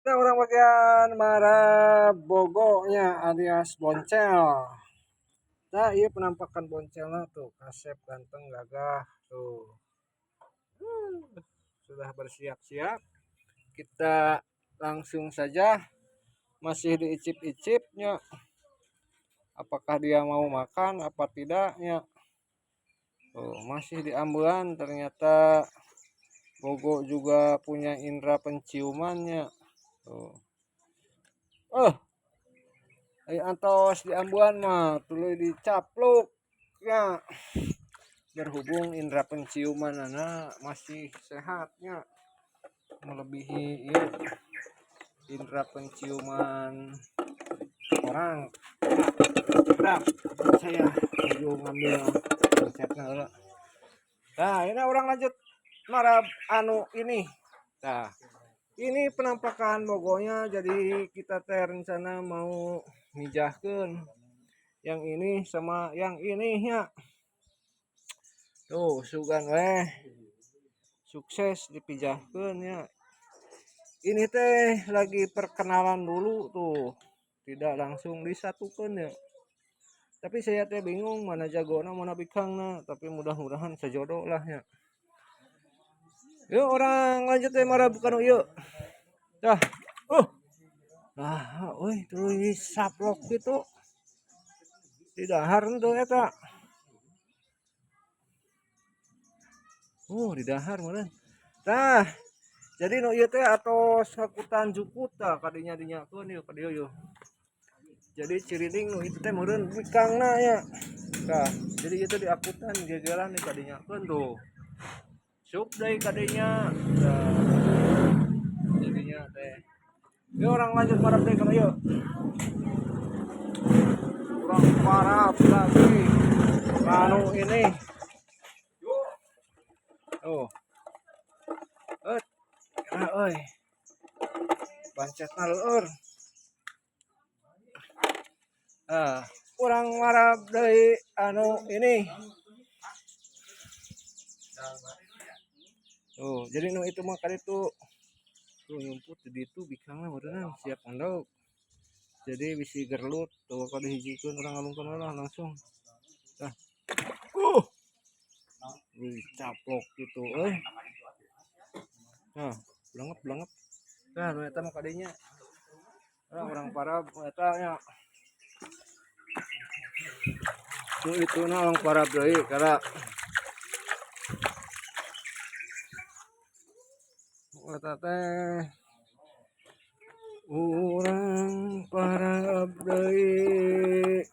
Kita orang bagian Marabogonya alias Boncel. Nah, iya penampakan Boncelnya tuh, kasep ganteng gagah tuh. Sudah bersiap-siap. Kita langsung saja masih diicip-icipnya. Apakah dia mau makan apa tidaknya? Tuh, masih di ambulan ternyata Bogo juga punya indera penciumannya. Tuh. Antos di ambuan mah tuluy dicapluk ya, berhubung indera penciuman anak masih sehatnya melebihi ya, indera penciuman orang. Udah saya dulu ngambil resepnya dulu. Nah ini orang lanjut marah ini. Nah ini penampakan bogonya, jadi kita teh rencana mau mijahkeun yang ini sama yang ini ya. Tuh sugan weh sukses dipijahkeun ya. Ini teh lagi perkenalan dulu tuh, tidak langsung disatukan ya. Tapi saya teh bingung mana jagona mana bikangna, tapi mudah-mudahan sejodoh lah ya. Yuk orang lanjut teh marah bukan yuk. Dah. Nah, woi tulis saplok gitu. Di dahar tuh eta. Di dahar mana? Nah, jadi nu ieu teh atos hakutan jukuta kadinya dinyakeun yeuh ka dieu yeuh. Jadi cirining nu itu teh meureun bikangna ya. Nah, jadi itu diakutan gegelan di kadinyakeun tuh. Sup deui kadinya. Nah, jadinya teh. Yuk orang lanjut marap deui kana yeuh. Kurang parah lagi. Anu ini. Oh. Euy. Bancetna leueur. Kurang marap deui anu ini. Jadi nu itu mah kali tuh nyumput di ditu bikangna meureun siap ondok. Jadi bisi gerlut tuh kada hijikeun urang ngalungkeun lah langsung. Tah. Caplok gitu euy. Nah, blanget. Nah, nu eta mah kadinya. Orang parah eta nya. Tuh itu na orang parah deui kara eta teh urang parab deui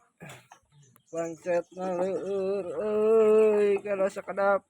pancetna leueur euy kada sakedap